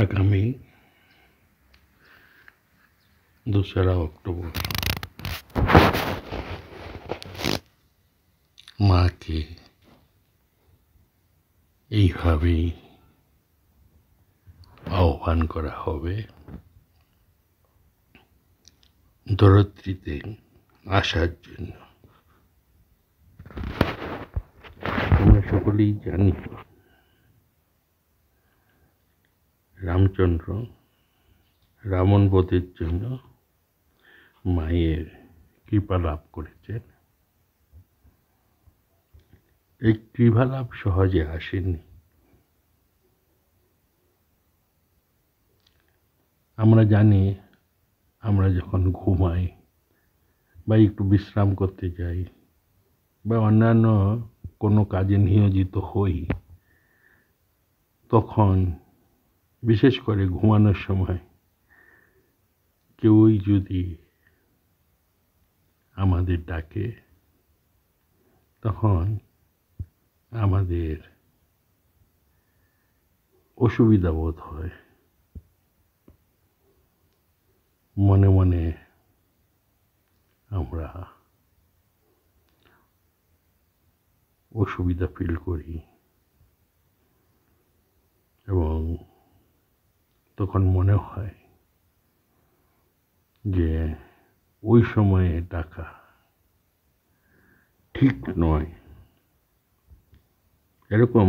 আগামী 2রা অক্টোবর মাকে এইভাবেই আহ্বান করা হবে ধরিত্রীতে আসার জন্য। আমরা সকলেই জানি রামচন্দ্র রাবণ বধের জন্য মায়ের কৃপা লাভ করেছেন। এই কৃপা লাভ সহজে আসেনি। আমরা জানি আমরা যখন ঘুমাই বা একটু বিশ্রাম করতে যাই বা অন্যান্য কোনো কাজে নিয়োজিত হই, তখন বিশেষ করে ঘুমানোর সময় কেউই যদি আমাদের ডাকে, তখন আমাদের অসুবিধা বোধ হয়। মনে মনে আমরা অসুবিধা ফিল করি এবং তখন মনে হয় যে ওই সময়ে ডাকা ঠিক নয়। এরকম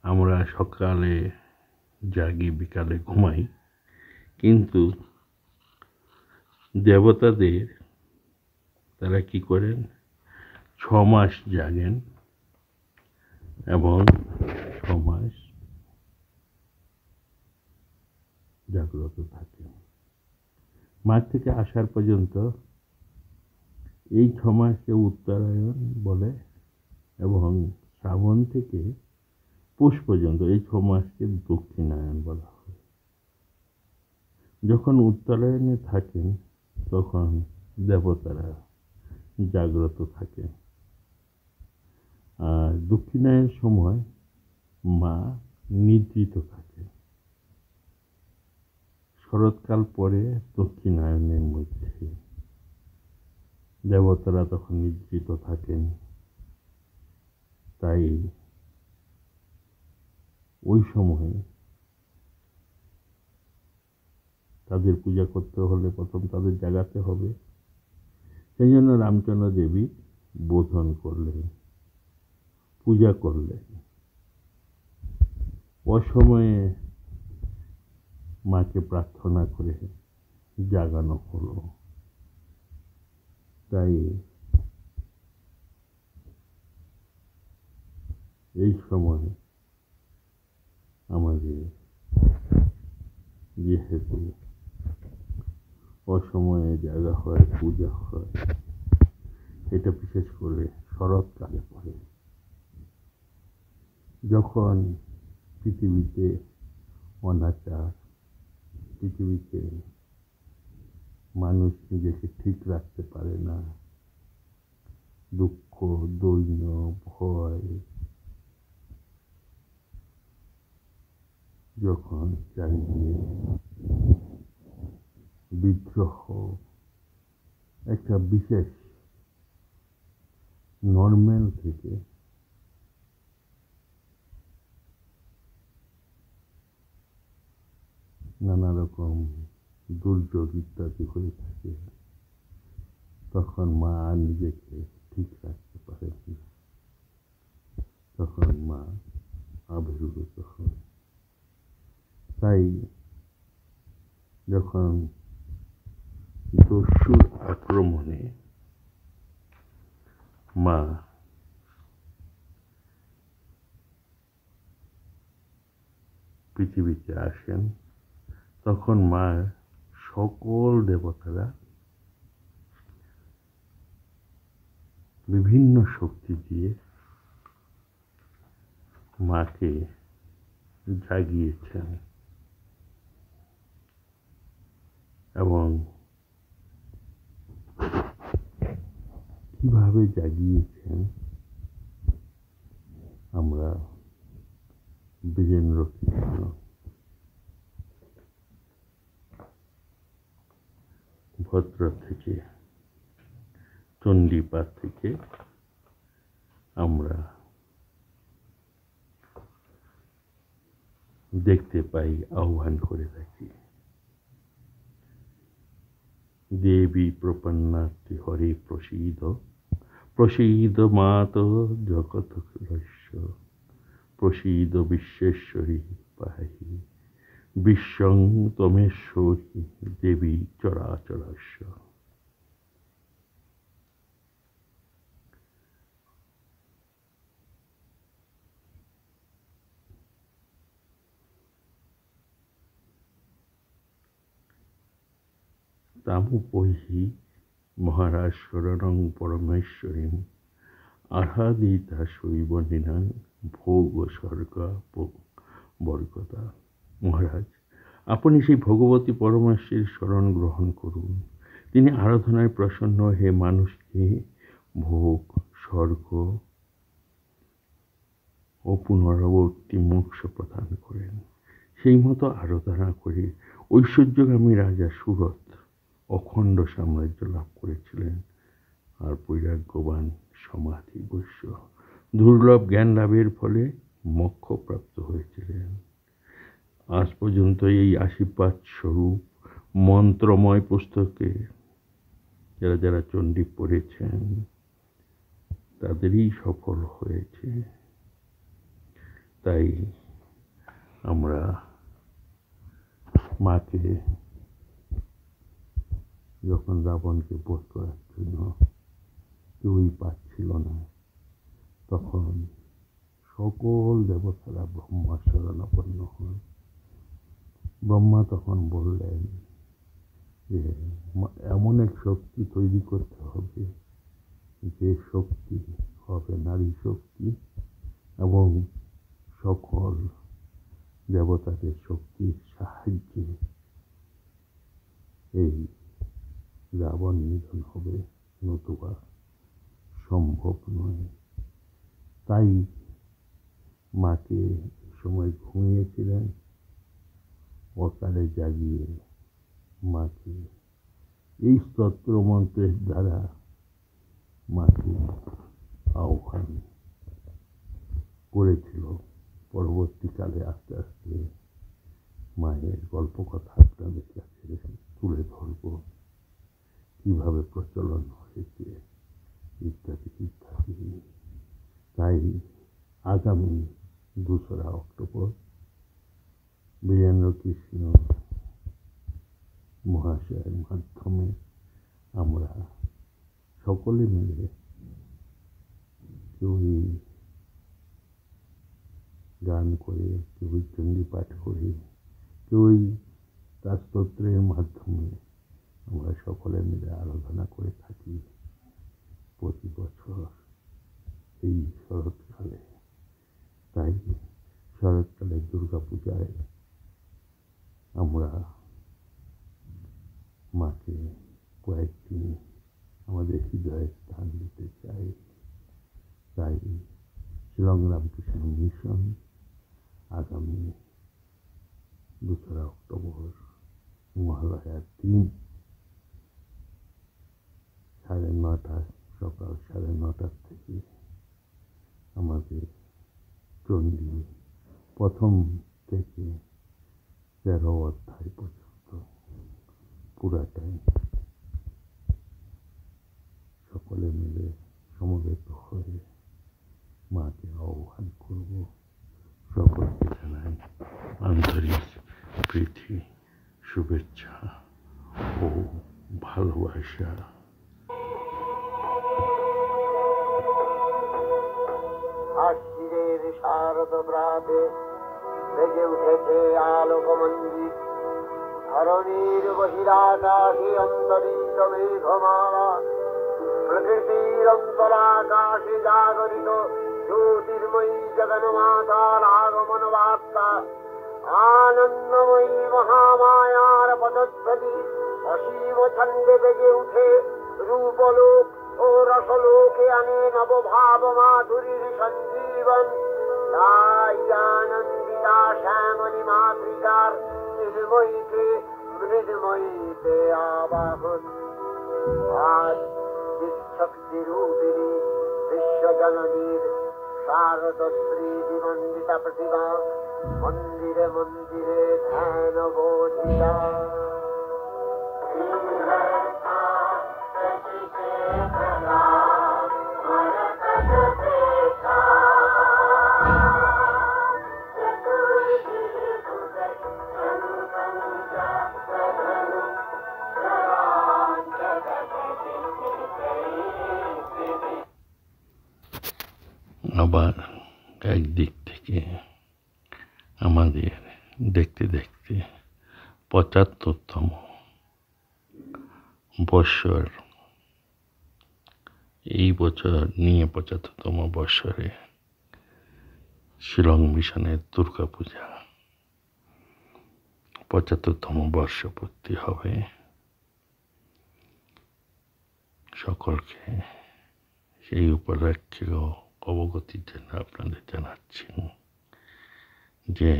আমরা সকালে জাগি, বিকালে ঘুমাই, কিন্তু দেবতাদের তারা কি করেন, 6 মাস জাগেন এবং 6 মাস জাগ্রত থাকেন। মাঘ থেকে আষাঢ় পর্যন্ত এই 6 মাসকে উত্তরায়ণ বলে এবং শ্রাবণ থেকে পৌষ পর্যন্ত এই 6 মাসকে দক্ষিণায়ন বলা হয়। যখন উত্তরায়ণে থাকেন তখন দেবতারা জাগ্রত থাকেন, আর দক্ষিণায়নের সময় মা নিদ্রিত থাকেন। শরৎকাল পরে দক্ষিণায়নের মধ্যে দেবতারা তখন নিদ্রিত থাকেন, তাই ওই সময়ে তাদের পূজা করতে হলে প্রথম তাদের জাগাতে হবে। সেই জন্য রামচন্দ্র দেবী বোধন করলেন, পূজা করলেন। অসময়ে মাকে প্রার্থনা করে জাগানো হলো। তাই এই সময় আমাদের যেহেতু অসময়ে জাগা হয়, পূজা হয়, এটা বিশেষ করে শরৎকালে পড়ে, যখন পৃথিবীতে অনাচার, পৃথিবীতে মানুষ নিজেকে ঠিক রাখতে পারে না, দুঃখ, দৈন্য, ভয় যখন চারিদিকে বিদ্রোহ, একটা বিশেষ নর্মাল থেকে নানা রকম দুর্যোগ ইত্যাদি হয়ে থাকে, তখন মা নিজেকে ঠিক রাখতে পারেন না, তখন মা আবির্ভূত হয়। তাই যখন দস্যুর আক্রমণে মা পৃথিবীতে আসেন, তখন মা সকল দেবতারা বিভিন্ন শক্তি দিয়ে মাকে জাগিয়েছেন এবং কিভাবে জাগিয়েছেন আমরা বীরেন্দ্র কৃষ্ণ ভদ্রা থেকে, চণ্ডীপাঠ থেকে আমরা দেখতে পাই, আহ্বান করে থাকি। দেবী প্রপন্নাতি হরে প্রসীদ, প্রসীদ মাতঃ জগৎরক্ষ, প্রসীদ বিশ্বেশ্বরী পাহি, বিশ্বং ত্বমেশ্বরী দেবী চরাচরস্য। তামুপৈহি মহারাজ শরণং পরমেশ্বরীম, আরাধিতা শৈব নিনাং ভোগ স্বর্গা বর্গতা। মহারাজ, আপনি সেই ভগবতী পরমেশ্বরীর শরণ গ্রহণ করুন। তিনি আরাধনায় প্রসন্ন হয়ে মানুষকে ভোগ, স্বর্গ ও পুনরাবর্তী মোক্ষ প্রদান করেন। সেই মতো আরাধনা করে ঐশ্বর্যগামী রাজা সুরত অখণ্ড সাম্রাজ্য লাভ করেছিলেন আর বৈরাগ্যবান সমাধি বৈশ্য দুর্লভ জ্ঞান লাভের ফলে মোক্ষপ্রাপ্ত হয়েছিলেন। আজ পর্যন্ত এই আশীর্বাদ স্বরূপ মন্ত্রময় পুস্তকে যারা যারা চণ্ডী পড়েছেন তাদেরই সফল হয়েছে। তাই আমরা মাকে যখন রাবণকে বধ করার জন্য কেউই পাচ্ছিল না, তখন সকল দেবতারা ব্রহ্মার শরণাপন্ন হন। ব্রহ্মা তখন বললেন যে এমন এক শক্তি তৈরি করতে হবে যে শক্তি হবে নারী শক্তি এবং সকল দেবতাদের শক্তির সাহায্যে এই রাবণ নিধন হবে, নতুবা সম্ভব নয়। তাই মাকে সময় ঘুমিয়েছিলেন, অকালে জাগিয়ে মাকে এই স্তোত্র মন্ত্রের দ্বারা মাকে আহ্বান করেছিল। পরবর্তীকালে আস্তে আস্তে মায়ের গল্প কথা আপনাদের কাছে তুলে ধরব, কিভাবে প্রচলন হয়েছে ইত্যাদি ইত্যাদি। তাই আগামী 2রা অক্টোবর বীরেন্দ্র কৃষ্ণ মহাশয়ের মাধ্যমে আমরা সকলে মিলে কেউই গান করে, কেউই চণ্ডী পাঠ করে, কেউই তার স্তোত্রের মাধ্যমে আমরা সকলে মিলে আরাধনা করে থাকি প্রতি বছর এই শরৎকালে। তাই শরৎকালে দুর্গা পূজায় আমরা মাকে কয়েকদিন আমাদের হৃদয়ে স্থান দিতে চাই। তাই শিলং রামকৃষ্ণ মিশন আগামী 2রা অক্টোবর মহালয়ার দিন 9:30 সকাল 9:30 থেকে আমাদের চণ্ডী প্রথম থেকে 13 অধ্যায় পর্যন্ত পুরাটাই সকলে মিলে সমবেত হয়ে মাকে আহ্বান করব। সকলকে জানাই আন্তরিক প্রীতি, শুভেচ্ছা ও ভালোবাসা। আশ্বিরের শারদ প্রাতে বেজে উঠেছে আলোকমঞ্জিত, ধরণীর বহিরাকাশে অন্তরিক্ষ মেঘমালা, প্রকৃতির অন্তরাকাশে জাগরিত জ্যোতির্ময়ী জগন্মাতার আগমন বার্তা, আনন্দময়ী মহামায়ার পদধ্বনি অসীম ছন্দে বেজে উঠে রূপলোক ও রসলোকে আনে নবভাব মাধুরীর সঞ্জীবন। তাই আনন্দিত পিতা শ্যামণী মাতৃকার মৃদময়ীকে মৃদময়ীতে আবাহন। আজ শক্তি রূপিণী বিশ্বজননীর শারদশ্রী বিমণ্ডিতা প্রতিভা মন্দিরে মন্দিরে ধ্যান বোধিতা। আবার একদিক থেকে আমাদের দেখতে দেখতে ৭৫তম বৎসর, এই বছর নিয়ে ৭৫তম বৎসরে শিলং মিশনের দুর্গা পূজা ৭৫তম বর্ষপূর্তি হবে। সকলকে সেই উপলক্ষেও অবগতির জন্য আপনাদের জানাচ্ছি যে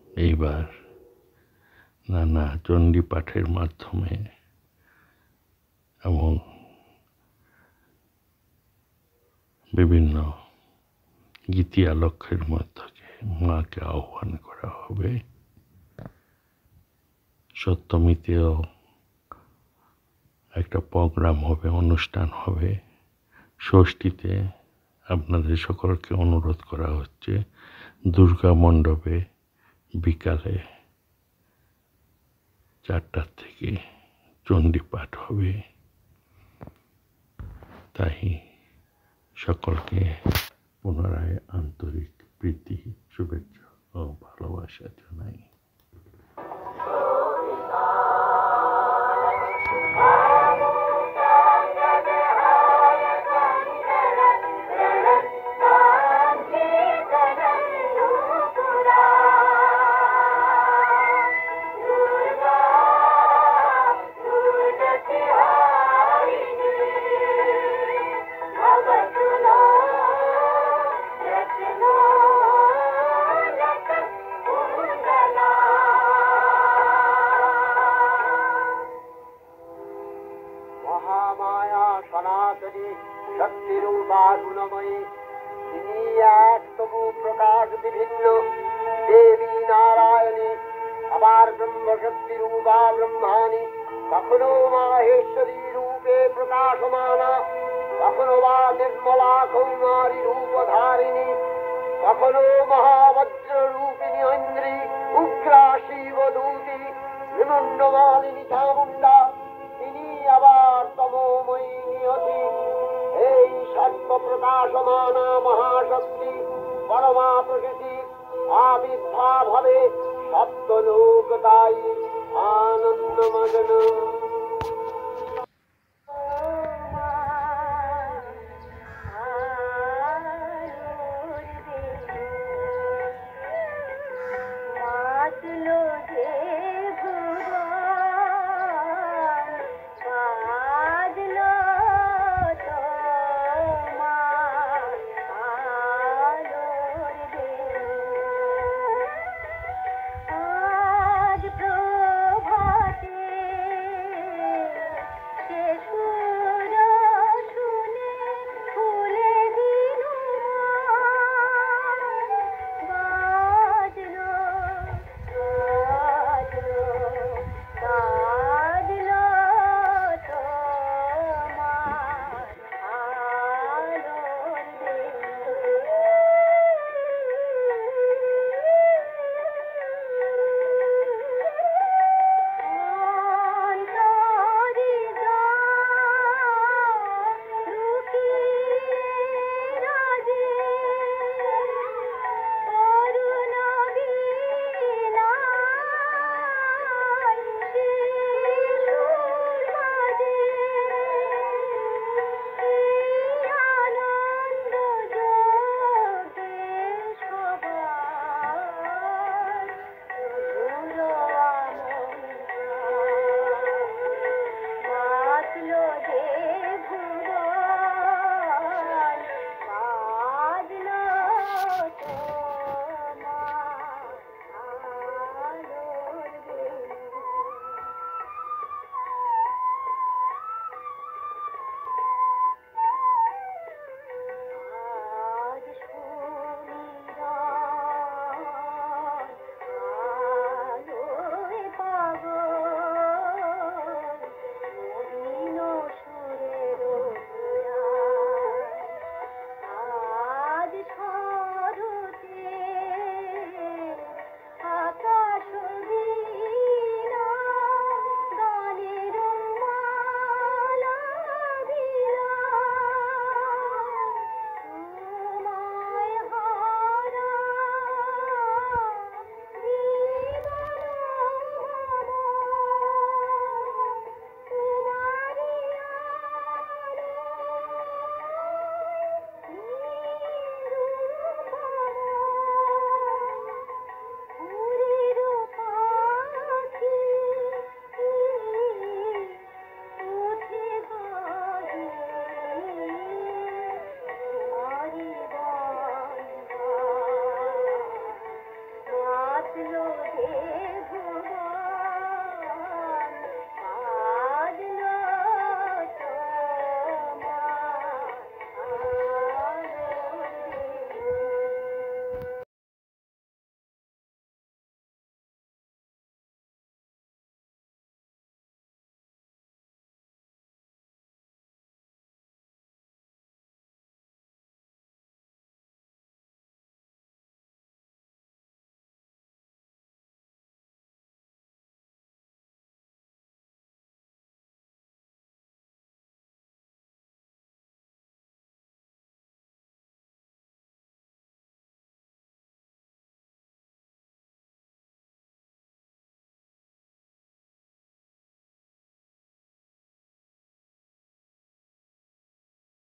এইবার নানা চণ্ডী পাঠের মাধ্যমে এবং বিভিন্ন গীতি আলক্ষ্যের মধ্যে মাকে আহ্বান করা হবে। সপ্তমীতেও একটা প্রোগ্রাম হবে, অনুষ্ঠান হবে। ষষ্ঠীতে আপনাদের সকলকে অনুরোধ করা হচ্ছে দুর্গা মণ্ডপে বিকালে ৪টা থেকে চণ্ডী পাঠ হবে। তাই সকলকে পুনরায় আন্তরিক প্রীতি, শুভেচ্ছা ও ভালোবাসা জানাই। মহামায়া সনাতনী শক্তিরূপা গুণময়ী, তিনি এক তবু প্রকাশ বিভিন্ন দেবী নারায়ণী, আবার ব্রহ্মশক্তি রূপা ব্রহ্মাণী, কখনো মাহেশ্বরী রূপে প্রকাশমানা, কখনো বা নির্মলা কৌমারী রূপধারিণী, কখনো মহাবজ্র রূপিণী ঐন্দ্রী, উগ্রা শিবদূতি বিমণ্ডমালিনী চামুণ্ডা, তিনি আবার তমোময়ী নিয়তি। এই সর্বপ্রকাশমানা মহাশক্তি পরমা প্রকৃতি আবির্ভাব হবে সপ্তলোকদায়ী আনন্দমগ্ন।